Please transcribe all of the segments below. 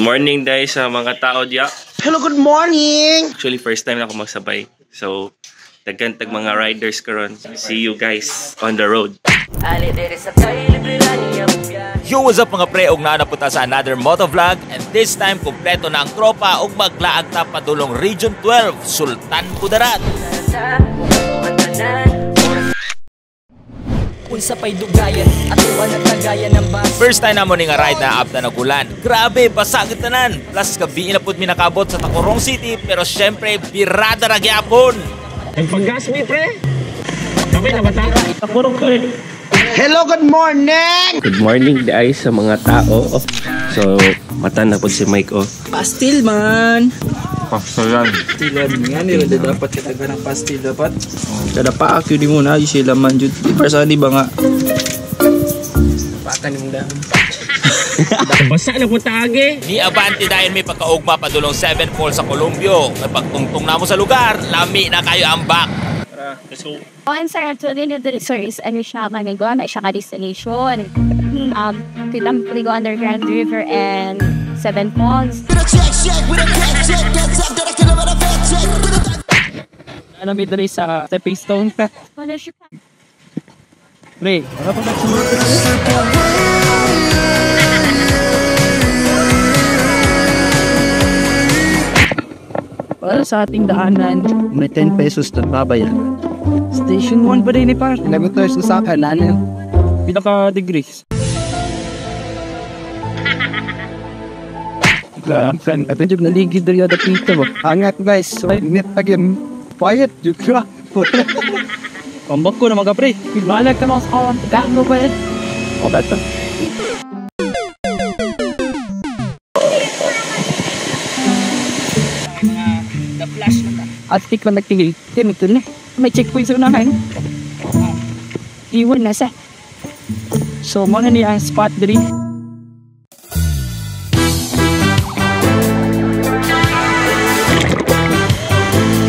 morning guys sa mga tao diya. Hello, good morning! Actually, first time na ako magsabay. So, tag mga riders karon. See you guys on the road. Yo, what's up mga pre? Og naanapunta sa another motovlog. And this time, kompleto na ang tropa og maglaag ta padulong Region 12, Sultan Kudarat. Unsa pa'y dugayan at uwan at nagayan ng bus. First time na mo nga ride na abda na ulan. Grabe, basag tanan. Plus gabi na pud mi nakabot sa Tacorong City, pero syempre birada ra gyapon. Ang paggas mi pre. Okay na bata. Tacorong ko rin. Hello, good morning! Good morning guys sa mga tao. So, mata na po si Mike oh. Pastil man. Pasalan. Pastilan nga nila dapat kitaga ng pastil dapat. Kada pa ako di mo na sila man jud. Di para di ba nga. Patan ni mong dahon. Basa na po tage. Ni Abante dayon may pagkaugma padulong 7 Falls sa Columbio. May pagtungtong na mo sa lugar, lami na kayo ang back. Let's go. On sa actually the is ano siya manigo na siya ka destination. Pilampligo Underground River and 7 Falls. Ano may dali sa stepping stone ka? Wala siya. Pre, ano pa ba? Para sa ating daanan, may 10 pesos na babayaran. Station 1 ba din ni par? Kilometers sa kanan. Pila ka degrees? At yung naligid rin yata pita mo. Angat guys, so net again. Quiet, juga. Pambak ko na mga pre. Pibalag ka mga sa kawan. Gaan mo ba yun? O beto. At tik lang nagtingil. Ito na. May checkpoint sa unahan. Iwan na sa. So, mga niya ang spot diri.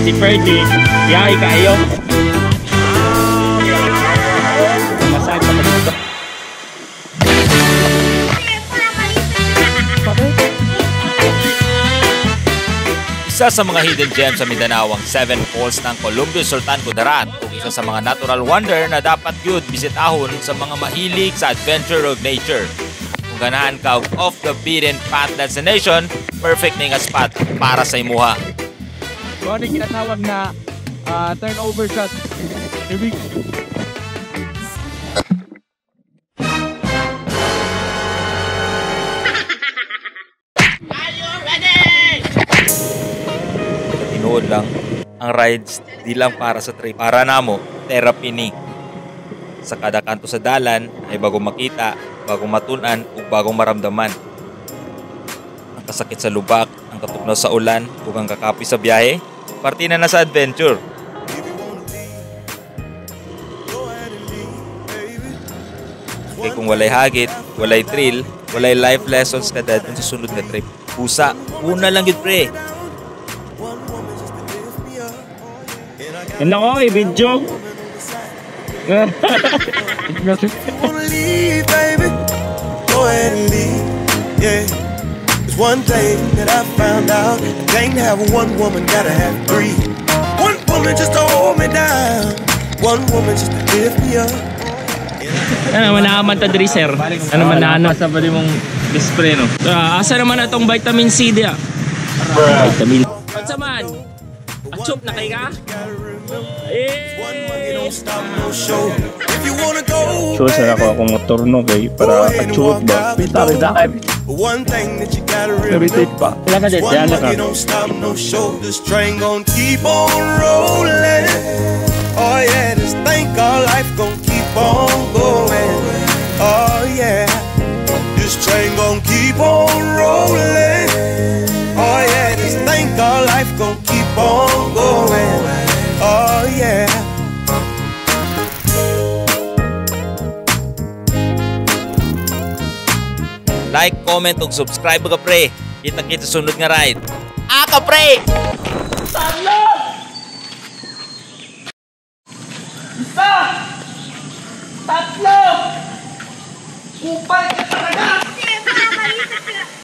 Si Fergie, biyahe kayo. Masaya pa dito. Isa sa mga hidden gems sa Mindanao ang 7 Falls ng Columbio, Sultan Kudarat. Ug isa sa mga natural wonder na dapat yun bisitahon sa mga mahilig sa adventure of nature. Kung ganahan ka og off the beaten path destination, perfect na nga spot para sa imuha. So, ano yung kinatawag na turnover shot? Tinuod lang, ang rides di lang para sa trip. Para namo, therapy ni. Sa kada kanto sa dalan ay bagong makita, bagong matunan ug bagong maramdaman. Ang kasakit sa lubak, ang katugnaw sa ulan ug ang kakapi sa biyahe, parte na sa adventure. Kaya kung walay hagit, walay thrill, walay life lessons kada dun sa sunod na trip. Pusa, una lang yun pre. Ganda ko, i-video. One thing that I found out, can't have one woman, gotta have three. One woman just to hold me down, one woman just to lift me up. Ano man naaman ta diri sir? Ano man naano sa bali mong display no? Asa naman atong vitamin C dia? Vitamin. Unsa man? Achop na kay ka? So sa ako akong motor no kay para achop ba? Pitari da. One thing that you gotta Nabitit pa. Wala ka dyan ka. don't stop no show. This train gon' keep on rolling. Oh yeah, this think our life gon' keep on going. Oh yeah, this train gon' keep on rolling. Oh yeah, this think our life gon' keep on going. Oh yeah. Like, comment ug subscribe ka pre. Kita-kita sunod nga ride. Aka pre! Tatlo! Upal ka talaga!